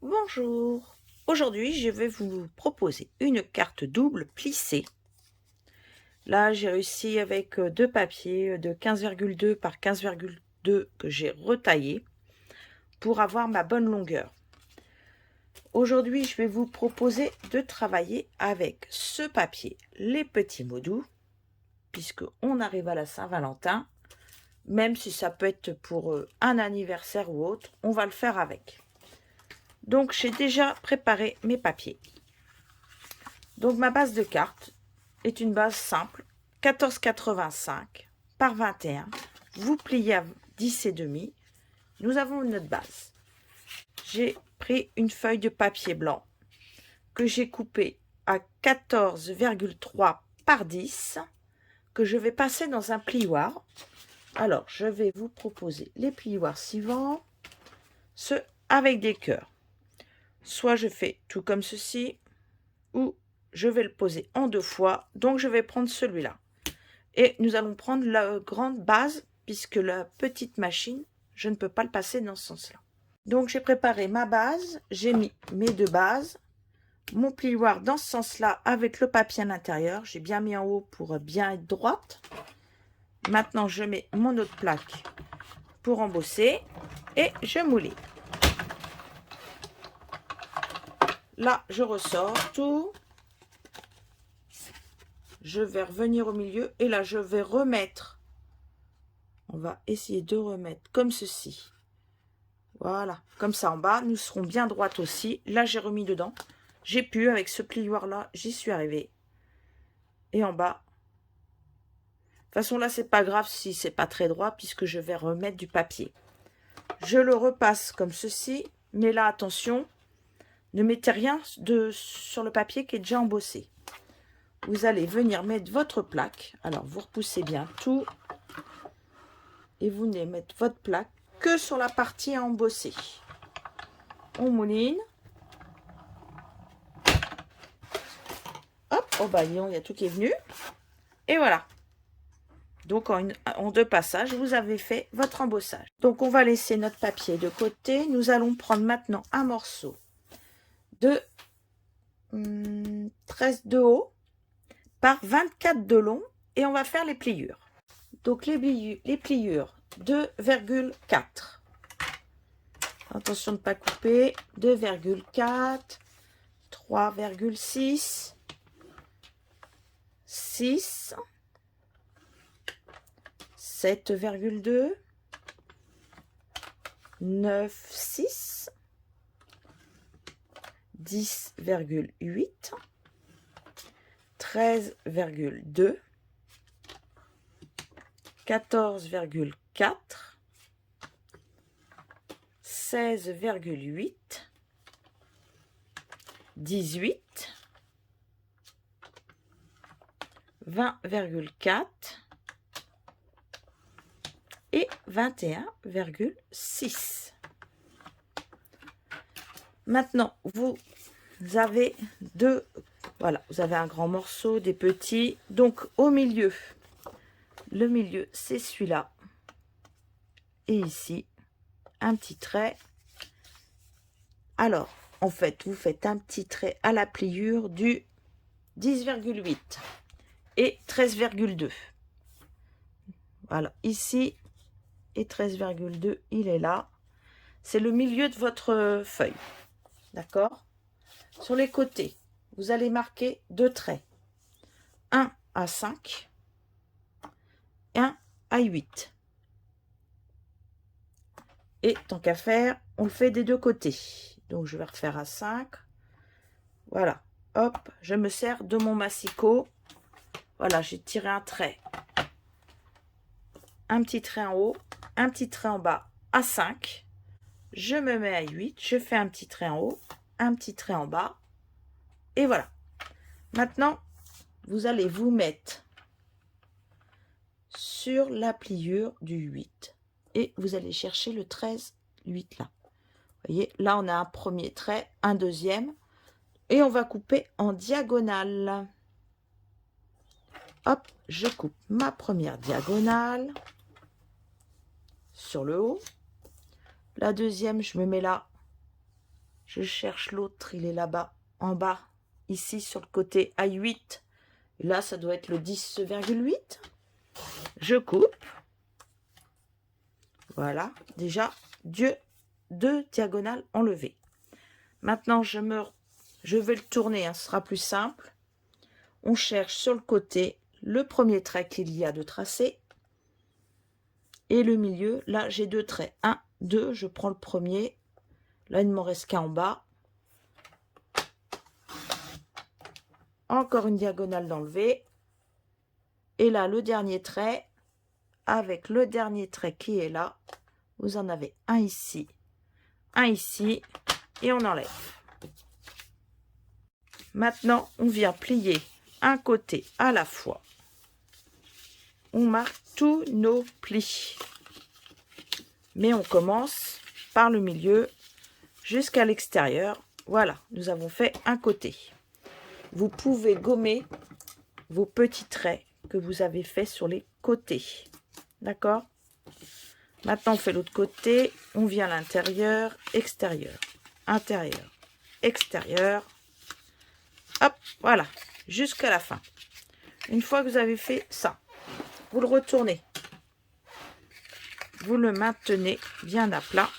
Bonjour, aujourd'hui je vais vous proposer une carte double plissée. Là j'ai réussi avec deux papiers de 15,2 par 15,2 que j'ai retaillé pour avoir ma bonne longueur. Aujourd'hui je vais vous proposer de travailler avec ce papier, les petits mots doux, puisque on arrive à la Saint-Valentin, même si ça peut être pour un anniversaire ou autre, on va le faire avec. Donc j'ai déjà préparé mes papiers. Donc ma base de carte est une base simple, 14,85 par 21. Vous pliez à 10,5. Nous avons notre base. J'ai pris une feuille de papier blanc que j'ai coupée à 14,3 par 10 que je vais passer dans un plioir. Alors, je vais vous proposer les plioirs suivants, ceux avec des cœurs. Soit je fais tout comme ceci, ou je vais le poser en deux fois, donc je vais prendre celui-là. Et nous allons prendre la grande base, puisque la petite machine, je ne peux pas le passer dans ce sens-là. Donc j'ai préparé ma base, j'ai mis mes deux bases, mon plioir dans ce sens-là avec le papier à l'intérieur. J'ai bien mis en haut pour bien être droite. Maintenant je mets mon autre plaque pour embosser et je moule. Là je ressors tout. Je vais revenir au milieu et là je vais remettre. On va essayer de remettre comme ceci. Voilà, comme ça en bas, nous serons bien droites aussi. Là j'ai remis dedans. J'ai pu avec ce plioir là, j'y suis arrivée. Et en bas. De toute façon là c'est pas grave si c'est pas très droit puisque je vais remettre du papier. Je le repasse comme ceci, mais là attention, ne mettez rien sur le papier qui est déjà embossé. Vous allez venir mettre votre plaque. Alors, vous repoussez bien tout. Et vous venez mettre votre plaque que sur la partie à embosser. On mouline. Hop, oh bah, il y a tout qui est venu. Et voilà. Donc, en deux passages, vous avez fait votre embossage. Donc, on va laisser notre papier de côté. Nous allons prendre maintenant un morceau de 13 de haut par 24 de long et on va faire les pliures. Donc les pliures 2,4. Attention de ne pas couper. 2,4, 3,6, 6, 7,2, 9,6, 10,8, 13,2, 14,4, 16,8, 18, 20,4 et 21,6. Maintenant, vous avez voilà, vous avez un grand morceau, des petits. Donc, au milieu, le milieu, c'est celui-là. Et ici, un petit trait. Alors, en fait, vous faites un petit trait à la pliure du 10,8 et 13,2. Voilà, ici, et 13,2, il est là. C'est le milieu de votre feuille. D'accord? Sur les côtés, vous allez marquer deux traits. Un à 5 et un à 8. Et tant qu'à faire, on le fait des deux côtés. Donc, je vais refaire à 5. Voilà. Hop, je me sers de mon massicot. Voilà, j'ai tiré un trait. Un petit trait en haut, un petit trait en bas à 5. Je me mets à 8. Je fais un petit trait en haut, un petit trait en bas. Et voilà. Maintenant, vous allez vous mettre sur la pliure du 8. Et vous allez chercher le 13, 8 là. Vous voyez, là on a un premier trait, un deuxième. Et on va couper en diagonale. Hop, je coupe ma première diagonale sur le haut. La deuxième, je me mets là Je cherche l'autre, il est là-bas, en bas, ici sur le côté A8. Et là, ça doit être le 10,8. Je coupe. Voilà, déjà, deux diagonales enlevées. Maintenant, je vais le tourner, hein, ce sera plus simple. On cherche sur le côté le premier trait qu'il y a de tracé. Et le milieu, là, j'ai deux traits. 1, 2, je prends le premier. Là, il ne m'en reste qu'un en bas. Encore une diagonale d'enlever. Et là, le dernier trait, avec le dernier trait qui est là, vous en avez un ici, et on enlève. Maintenant, on vient plier un côté à la fois. On marque tous nos plis. Mais on commence par le milieu jusqu'à l'extérieur. Voilà, nous avons fait un côté. Vous pouvez gommer vos petits traits que vous avez fait sur les côtés. D'accord? Maintenant, on fait l'autre côté. On vient à l'intérieur, extérieur, intérieur, extérieur. Hop, voilà, jusqu'à la fin. Une fois que vous avez fait ça, vous le retournez. Vous le maintenez bien à plat.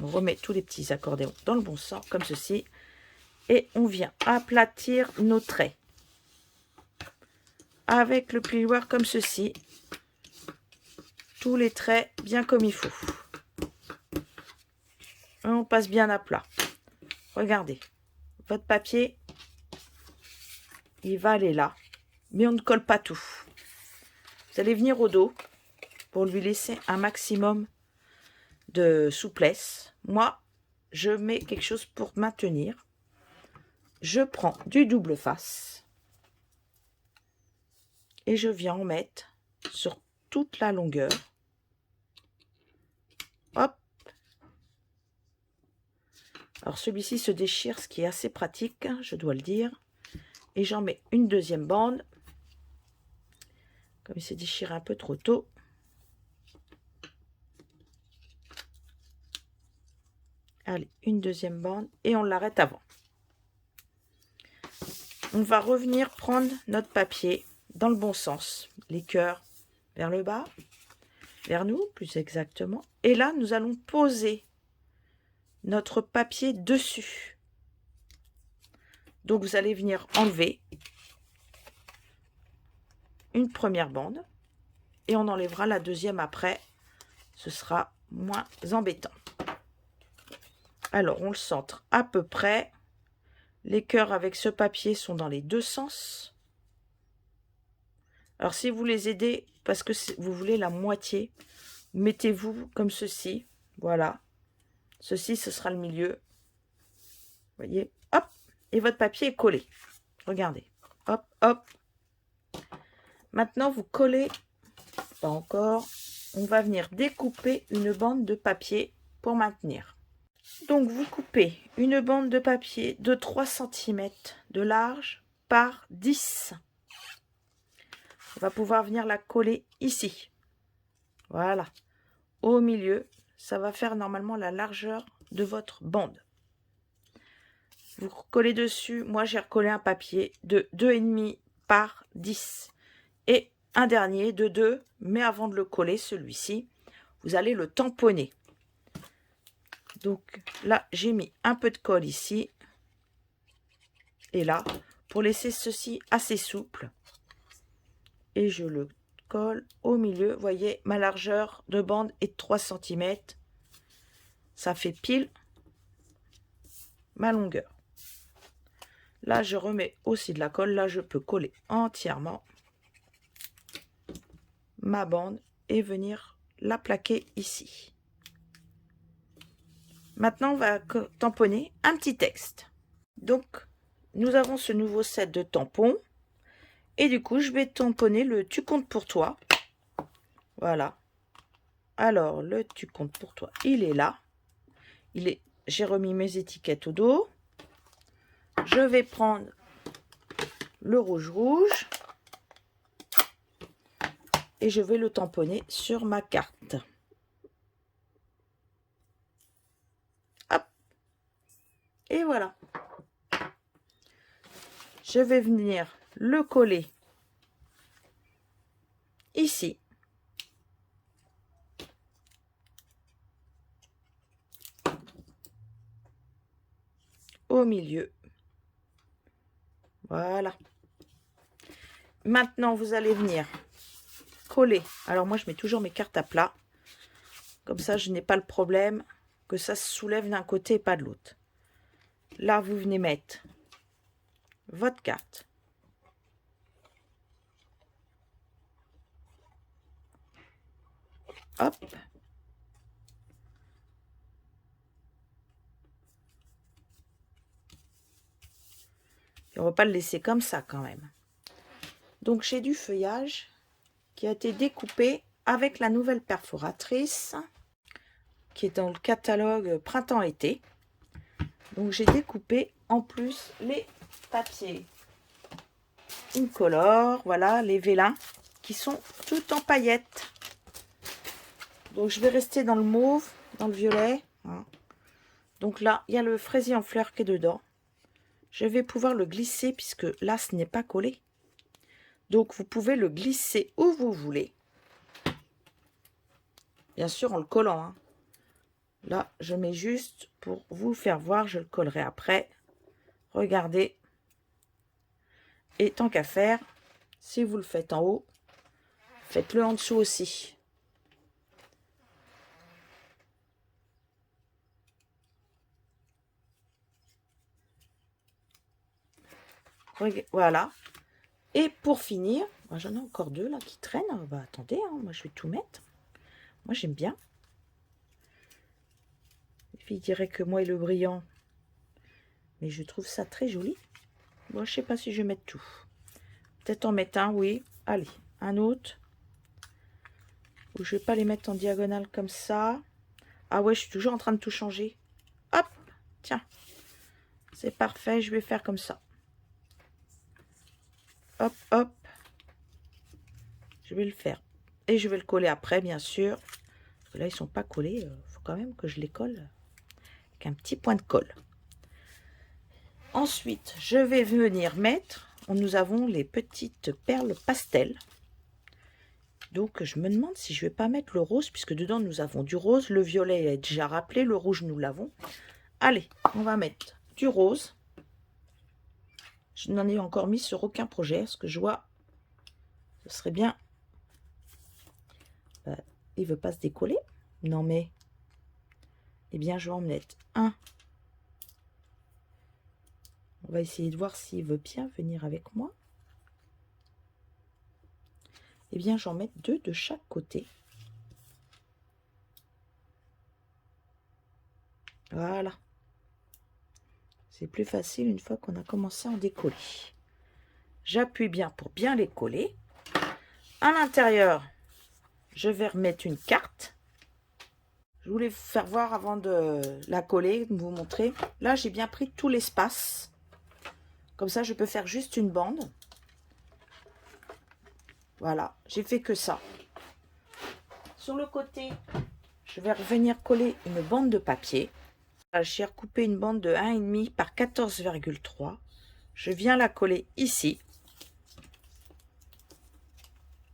On remet tous les petits accordéons dans le bon sens, comme ceci. Et on vient aplatir nos traits. Avec le plioir comme ceci. Tous les traits bien comme il faut. Et on passe bien à plat. Regardez. Votre papier, il va aller là. Mais on ne colle pas tout. Vous allez venir au dos pour lui laisser un maximum de souplesse. Moi, je mets quelque chose pour maintenir. Je prends du double face. Et je viens en mettre sur toute la longueur. Hop. Alors celui-ci se déchire, ce qui est assez pratique, je dois le dire. Et j'en mets une deuxième bande. Comme il s'est déchiré un peu trop tôt. Allez, une deuxième bande et on l'arrête avant. On va revenir prendre notre papier dans le bon sens. Les cœurs vers le bas, vers nous plus exactement. Et là, nous allons poser notre papier dessus. Donc, vous allez venir enlever une première bande et on enlèvera la deuxième après. Ce sera moins embêtant. Alors, on le centre à peu près. Les cœurs avec ce papier sont dans les deux sens. Alors, si vous les aidez, parce que vous voulez la moitié, mettez-vous comme ceci. Voilà. Ceci, ce sera le milieu. Vous voyez? Hop! Et votre papier est collé. Regardez. Hop, hop. Maintenant, vous collez. Pas encore. On va venir découper une bande de papier pour maintenir. Donc, vous coupez une bande de papier de 3 cm de large par 10. On va pouvoir venir la coller ici. Voilà. Au milieu, ça va faire normalement la largeur de votre bande. Vous collez dessus. Moi, j'ai recollé un papier de 2,5 par 10. Et un dernier de 2. Mais avant de le coller, celui-ci, vous allez le tamponner. Donc là, j'ai mis un peu de colle ici. Et là, pour laisser ceci assez souple. Et je le colle au milieu. Vous voyez, ma largeur de bande est de 3 cm. Ça fait pile ma longueur. Là, je remets aussi de la colle. Là, je peux coller entièrement ma bande et venir la plaquer ici. Maintenant, on va tamponner un petit texte. Donc, nous avons ce nouveau set de tampons. Et du coup, je vais tamponner le « Tu comptes pour toi ». Voilà. Alors, le « Tu comptes pour toi », il est là. J'ai remis mes étiquettes au dos. Je vais prendre le rouge et je vais le tamponner sur ma carte. Hop, Et voilà. Je vais venir le coller ici. Au milieu. Voilà. Maintenant, vous allez venir coller. Alors moi, je mets toujours mes cartes à plat. Comme ça, je n'ai pas le problème que ça se soulève d'un côté et pas de l'autre. Là, vous venez mettre votre carte. Hop. Et on va pas le laisser comme ça quand même. Donc, j'ai du feuillage qui a été découpé avec la nouvelle perforatrice qui est dans le catalogue printemps-été. Donc, j'ai découpé en plus les papiers incolore, voilà, les vélins qui sont tout en paillettes. Donc, je vais rester dans le mauve, dans le violet. Hein. Donc là, il y a le fraisier en fleurs qui est dedans. Je vais pouvoir le glisser puisque là, ce n'est pas collé. Donc, vous pouvez le glisser où vous voulez. Bien sûr, en le collant. Hein. Là, je mets juste pour vous faire voir. Je le collerai après. Regardez. Et tant qu'à faire, si vous le faites en haut, faites-le en dessous aussi. Voilà. Et pour finir, j'en ai encore deux là qui traînent. Bah, attendez, hein, moi je vais tout mettre. Moi j'aime bien. Les filles diraient que moi et le brillant. Mais je trouve ça très joli. Bon, je sais pas si je vais mettre tout. Peut-être en mettre un, oui. Allez, un autre. Ou je vais pas les mettre en diagonale comme ça. Ah ouais, je suis toujours en train de tout changer. Hop, tiens. C'est parfait, je vais faire comme ça. Hop, hop. Je vais le faire. Et je vais le coller après, bien sûr. Parce que là, ils sont pas collés. Il faut quand même que je les colle avec un petit point de colle. Ensuite, je vais venir mettre... Nous avons les petites perles pastel. Donc, je me demande si je vais pas mettre le rose, puisque dedans, nous avons du rose. Le violet est déjà rappelé. Le rouge, nous l'avons. Allez, on va mettre du rose. Je n'en ai encore mis sur aucun projet. Ce que je vois, ce serait bien... il veut pas se décoller. Non, mais... Eh bien, je vais en mettre un. On va essayer de voir s'il veut bien venir avec moi. Eh bien, j'en mets deux de chaque côté. Voilà. C'est plus facile une fois qu'on a commencé à en décoller. J'appuie bien pour bien les coller. À l'intérieur, je vais remettre une carte. Je voulais vous faire voir avant de la coller, de vous montrer. Là, j'ai bien pris tout l'espace. Comme ça, je peux faire juste une bande. Voilà, j'ai fait que ça. Sur le côté, je vais revenir coller une bande de papier. J'ai recoupé une bande de 1,5 par 14,3. Je viens la coller ici.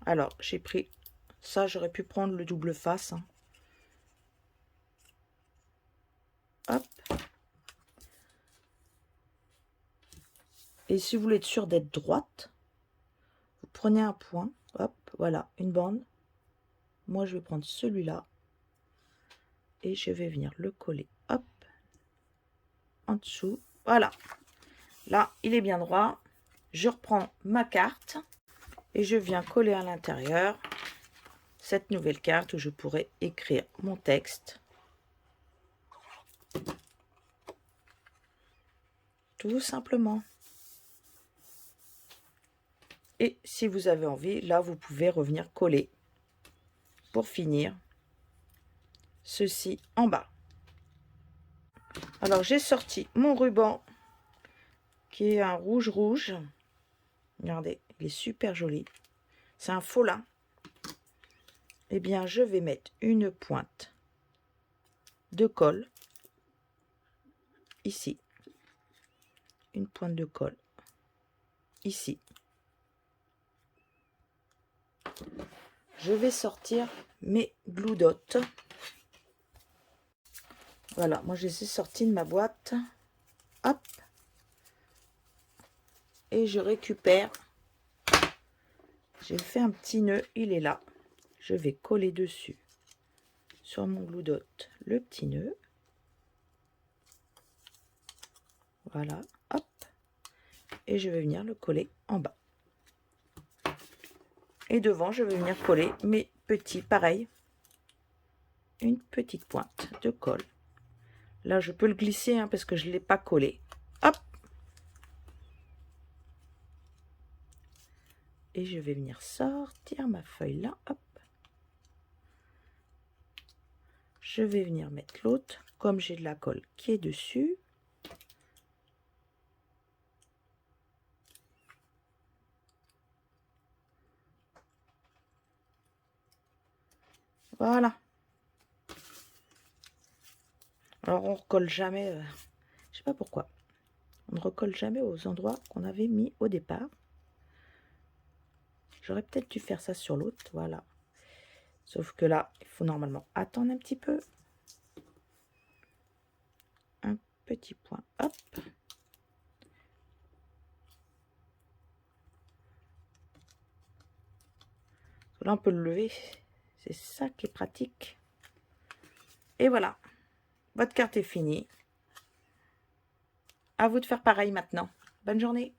Alors, j'ai pris ça, j'aurais pu prendre le double face. Hein. Hop. Et si vous voulez être sûr d'être droite, vous prenez un point. Hop, voilà, une bande. Moi, je vais prendre celui-là. Et je vais venir le coller. Hop. En dessous. Voilà. Là, il est bien droit. Je reprends ma carte. Et je viens coller à l'intérieur cette nouvelle carte où je pourrais écrire mon texte. Tout simplement. Et si vous avez envie, là, vous pouvez revenir coller pour finir ceci en bas. Alors, j'ai sorti mon ruban qui est un rouge. Regardez, il est super joli. C'est un faux lin. Eh bien, je vais mettre une pointe de colle ici. une pointe de colle ici. Je vais sortir mes Glue Dots. Voilà, moi je les ai sortis de ma boîte. Hop. Et je récupère. J'ai fait un petit nœud, il est là. Je vais coller dessus sur mon Glue Dot le petit nœud. Voilà, hop. Et je vais venir le coller en bas. Et devant, je vais venir coller mes petits, pareil, une petite pointe de colle. Là, je peux le glisser hein, parce que je ne l'ai pas collé. Hop. Et je vais venir sortir ma feuille là, hop. Je vais venir mettre l'autre, comme j'ai de la colle qui est dessus. Voilà. Alors on recolle jamais, je sais pas pourquoi. On ne recolle jamais aux endroits qu'on avait mis au départ. J'aurais peut-être dû faire ça sur l'autre, voilà. Sauf que là, il faut normalement attendre un petit peu. Un petit point, hop. Là, on peut le lever. C'est ça qui est pratique. Et voilà. Votre carte est finie. À vous de faire pareil maintenant. Bonne journée.